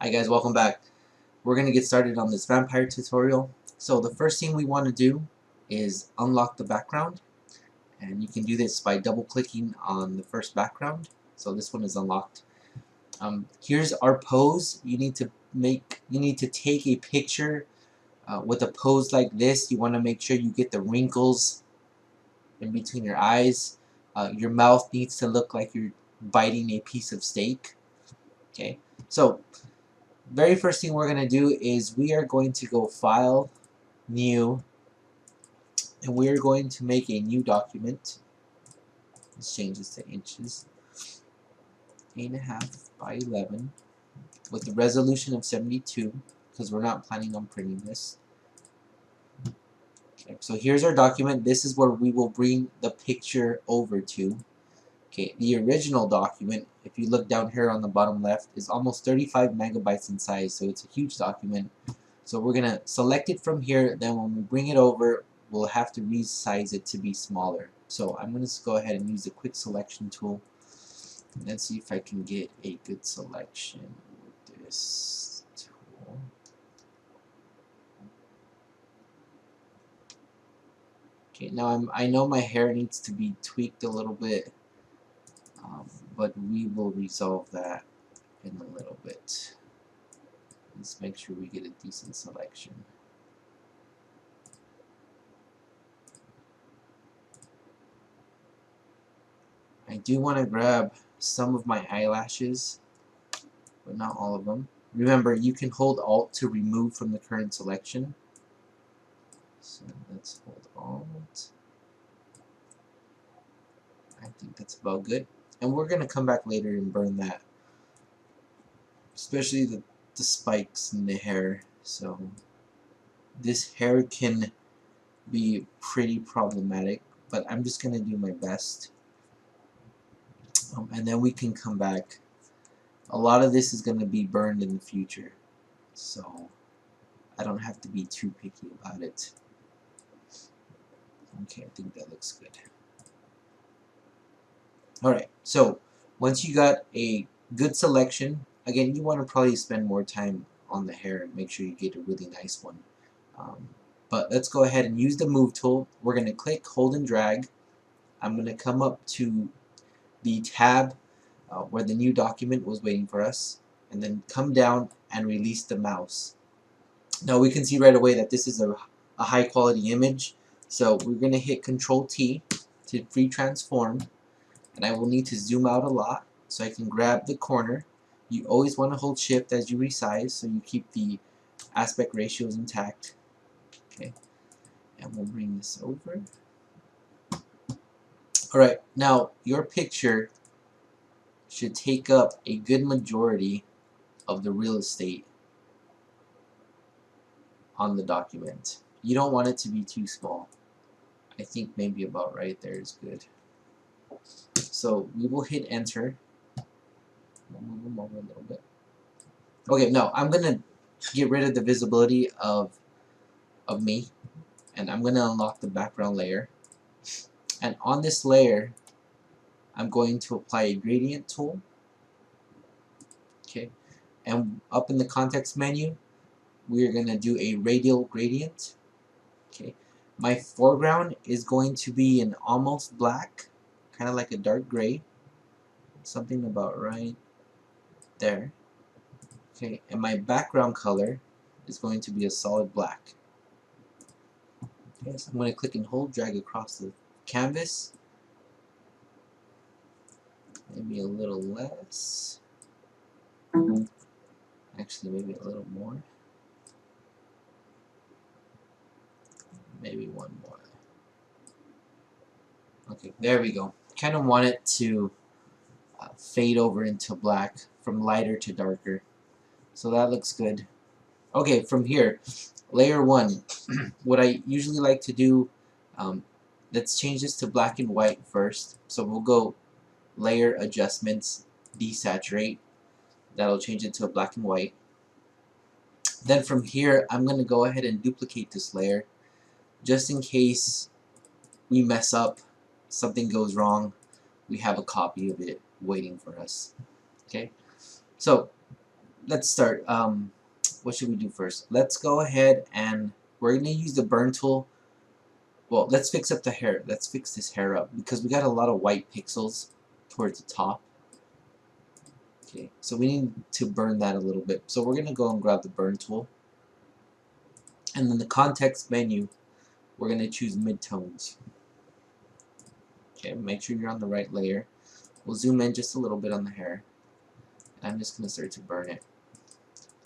Hi guys, welcome back. We're going to get started on this vampire tutorial. So the first thing we want to do is unlock the background, and you can do this by double clicking on the first background. So this one is unlocked. Here's our pose. You need to take a picture with a pose like this. You want to make sure you get the wrinkles in between your eyes. Your mouth needs to look like you're biting a piece of steak. Okay, so very first thing we're going to do is we are going to go File, New, and we are going to make a new document. Let's change this to inches. 8.5 by 11 with a resolution of 72 because we're not planning on printing this. Okay, so here's our document. This is where we will bring the picture over to. Okay, the original document, if you look down here on the bottom left, is almost 35 megabytes in size, so it's a huge document. So we're going to select it from here, then when we bring it over, we'll have to resize it to be smaller. So I'm going to go ahead and use the quick selection tool. Let's see if I can get a good selection with this tool. Okay, now I know my hair needs to be tweaked a little bit, but we will resolve that in a little bit. Let's make sure we get a decent selection. I do want to grab some of my eyelashes, but not all of them. Remember, you can hold Alt to remove from the current selection. So let's hold Alt. I think that's about good. And we're going to come back later and burn that. Especially the spikes in the hair. So this hair can be pretty problematic, but I'm just going to do my best. And then we can come back. A lot of this is going to be burned in the future, so I don't have to be too picky about it. Okay, I think that looks good. Alright, so once you got a good selection, again, you want to probably spend more time on the hair and make sure you get a really nice one. But let's go ahead and use the Move tool. We're going to click, hold, and drag. I'm going to come up to the tab where the new document was waiting for us, and then come down and release the mouse. Now we can see right away that this is a high quality image, so we're going to hit Control T to free transform, and I will need to zoom out a lot so I can grab the corner. You always want to hold Shift as you resize so you keep the aspect ratios intact. Okay, and we'll bring this over. Alright, now your picture should take up a good majority of the real estate on the document. You don't want it to be too small. I think maybe about right there is good. So we will hit enter. We'll move them over a little bit. Okay, no, I'm gonna get rid of the visibility of me, and I'm gonna unlock the background layer. And on this layer, I'm going to apply a gradient tool. Okay, and up in the context menu, we are gonna do a radial gradient. Okay, my foreground is going to be an almost black, kind of like a dark gray, something about right there. Okay, and my background color is going to be a solid black. Okay, so I'm going to click and hold, drag across the canvas. Maybe a little less. Actually, maybe a little more. Maybe one more. Okay, there we go. Kind of want it to fade over into black from lighter to darker. So that looks good. Okay, from here, layer 1. What I usually like to do, let's change this to black and white first. So we'll go layer adjustments, desaturate. That'll change it to a black and white. Then from here, I'm going to go ahead and duplicate this layer just in case we mess up, something goes wrong, we have a copy of it waiting for us. Okay, so let's start. What should we do first? Let's go ahead and we're going to use the burn tool. Well, let's fix up the hair. Let's fix this hair up because we got a lot of white pixels towards the top. Okay, so we need to burn that a little bit. So we're going to go and grab the burn tool. And then the context menu, we're going to choose midtones. Okay, make sure you're on the right layer. We'll zoom in just a little bit on the hair. And I'm just going to start to burn it.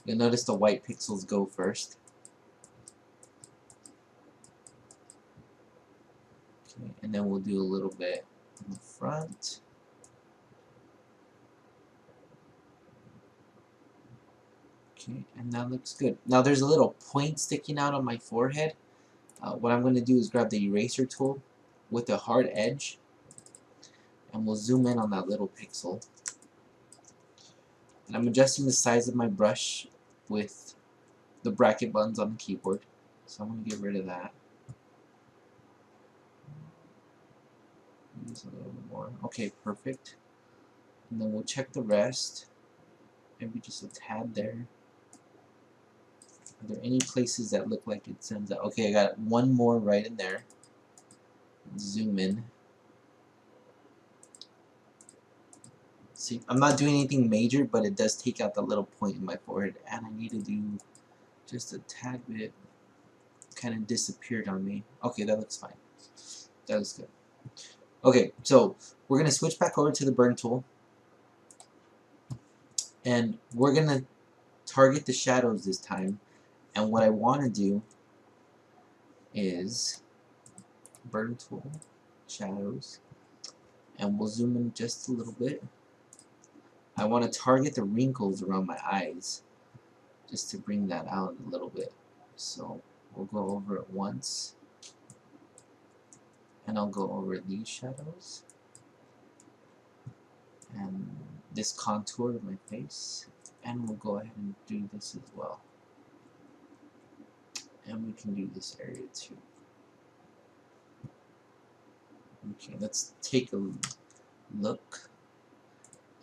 You'll notice the white pixels go first. Okay, and then we'll do a little bit in the front. Okay, and that looks good. Now there's a little point sticking out on my forehead. What I'm going to do is grab the eraser tool with a hard edge, and we'll zoom in on that little pixel. And I'm adjusting the size of my brush with the bracket buttons on the keyboard. So I'm going to get rid of that. Use a little bit more. Okay, perfect. And then we'll check the rest. Maybe just a tad there. Are there any places that look like it sends out? Okay, I got one more right in there. Zoom in. See, I'm not doing anything major, but it does take out the little point in my forehead, and I need to do just a tad bit. Kind of disappeared on me. Okay, that looks fine. That looks good. Okay, so we're gonna switch back over to the burn tool, and we're gonna target the shadows this time. And what I want to do is burn tool, shadows, and we'll zoom in just a little bit. I want to target the wrinkles around my eyes just to bring that out a little bit. So we'll go over it once, and I'll go over these shadows and this contour of my face, and we'll go ahead and do this as well. And we can do this area too. Okay, let's take a look,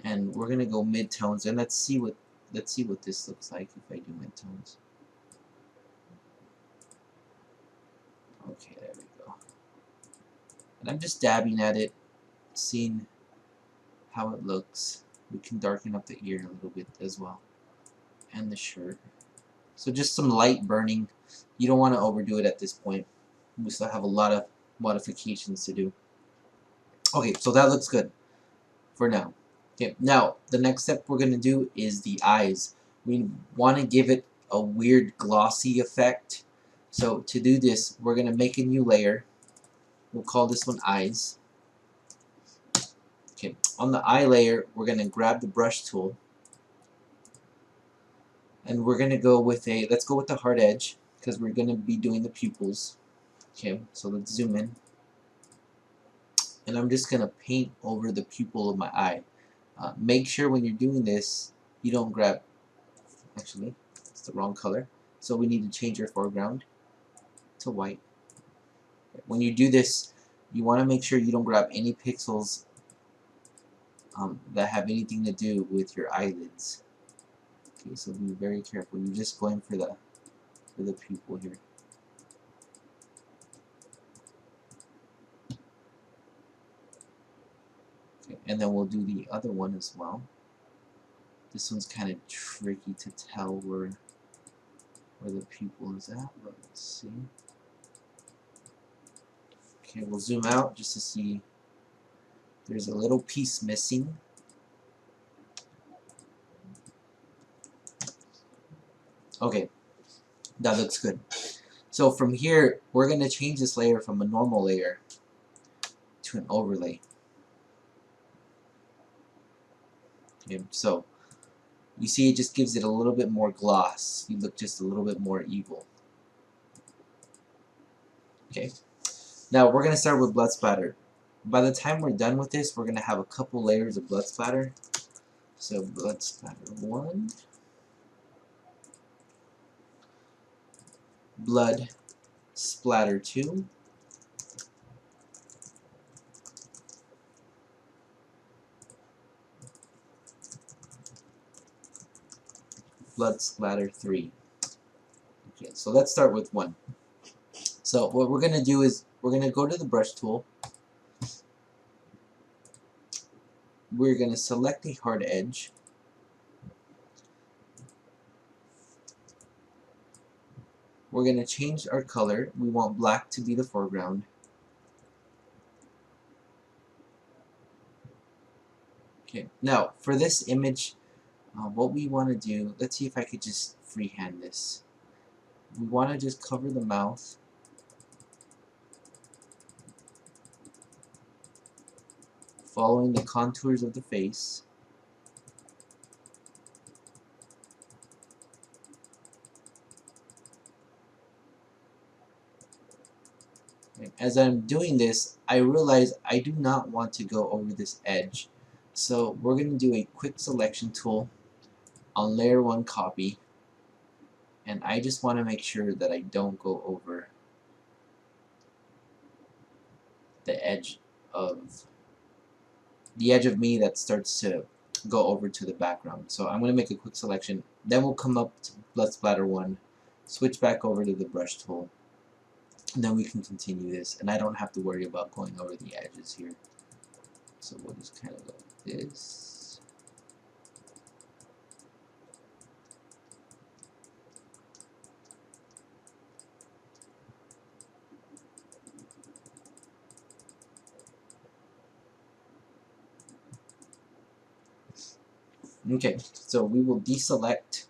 and we're gonna go midtones, and let's see what this looks like if I do midtones. Okay, there we go. And I'm just dabbing at it, seeing how it looks. We can darken up the ear a little bit as well, and the shirt. So just some light burning. You don't want to overdo it at this point. We still have a lot of modifications to do. Okay, so that looks good for now. Okay, now the next step we're going to do is the eyes. We want to give it a weird glossy effect. So to do this, we're going to make a new layer. We'll call this one eyes. Okay, on the eye layer, we're going to grab the brush tool, and we're going to go with let's go with the hard edge, because we're going to be doing the pupils. Okay, so let's zoom in. And I'm just going to paint over the pupil of my eye. Make sure when you're doing this, you don't grab, actually, it's the wrong color. So we need to change our foreground to white. When you do this, you want to make sure you don't grab any pixels that have anything to do with your eyelids. Okay, so be very careful. You're just going for the pupil here. Okay, and then we'll do the other one as well. This one's kind of tricky to tell where the pupil is at, but let's see. Okay, we'll zoom out just to see there's a little piece missing. Okay, that looks good. So from here, we're going to change this layer from a normal layer to an overlay. Okay, so you see it just gives it a little bit more gloss. You look just a little bit more evil. Okay, now we're going to start with blood splatter. By the time we're done with this, we're going to have a couple layers of blood splatter. So blood splatter 1, blood splatter 2, blood splatter 3. Okay, so let's start with 1. So what we're going to do is we're going to go to the brush tool. We're going to select a hard edge. We're going to change our color. We want black to be the foreground. Okay, now for this image, what we want to do, let's see if I could just freehand this. We want to just cover the mouth. Following the contours of the face. As I'm doing this, I realize I do not want to go over this edge. So we're going to do a quick selection tool on layer 1 copy, and I just want to make sure that I don't go over the edge of me that starts to go over to the background. So I'm going to make a quick selection, then we'll come up to blood splatter 1, switch back over to the brush tool, and then we can continue this, and I don't have to worry about going over the edges here. So we'll just kind of go like this. Okay, so we will deselect.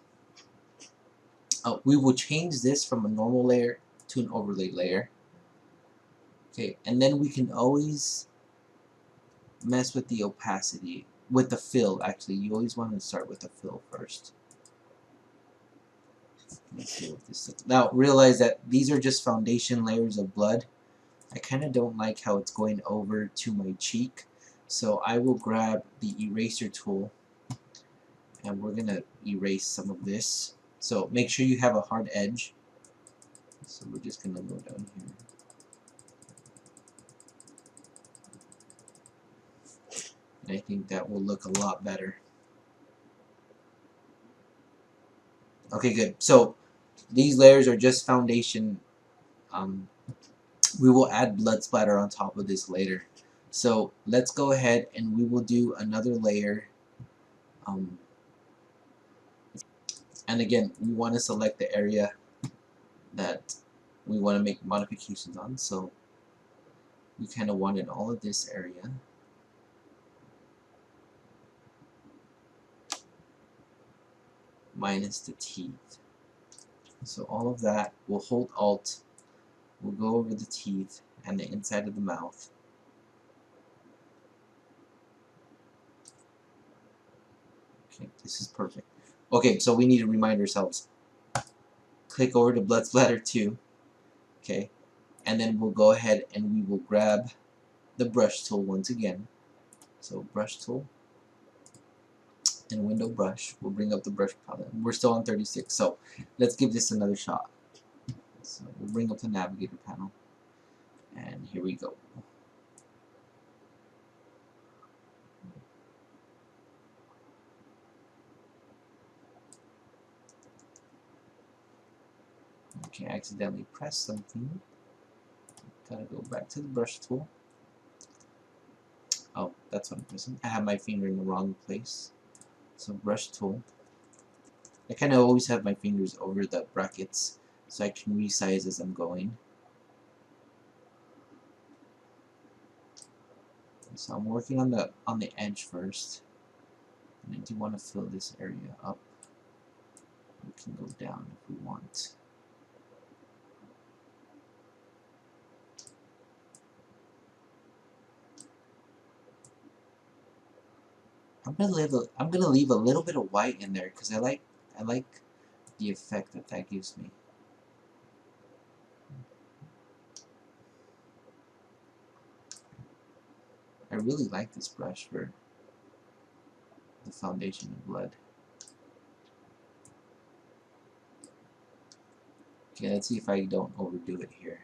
We will change this from a normal layer to an overlay layer. Okay, and then we can always mess with the opacity, with the fill. Actually, you always want to start with the fill first. Let's see what this looks. Now realize that these are just foundation layers of blood. I kind of don't like how it's going over to my cheek, so I will grab the eraser tool and we're gonna erase some of this. So make sure you have a hard edge. So we're just gonna go down here. And I think that will look a lot better. Okay, good. So these layers are just foundation. We will add blood splatter on top of this later. So let's go ahead and we will do another layer. And again, we want to select the area that we want to make modifications on. So we kind of wanted all of this area. Minus the teeth. So all of that, we'll hold Alt, we'll go over the teeth and the inside of the mouth. Okay, this is perfect. Okay, so we need to remind ourselves. Click over to blood splatter 2. Okay, and then we'll go ahead and we will grab the brush tool once again. So brush tool and window brush. We'll bring up the brush palette. We're still on 36, so let's give this another shot. So we'll bring up the navigator panel, and here we go. Okay, I accidentally pressed something. Gotta go back to the brush tool. Oh, that's what I'm pressing. I have my finger in the wrong place. So brush tool. I kind of always have my fingers over the brackets so I can resize as I'm going. So I'm working on the edge first. And I do want to fill this area up. We can go down if we want. I'm gonna leave a little bit of white in there because I like the effect that gives me. I really like this brush for the foundation of blood. Okay, let's see if I don't overdo it here.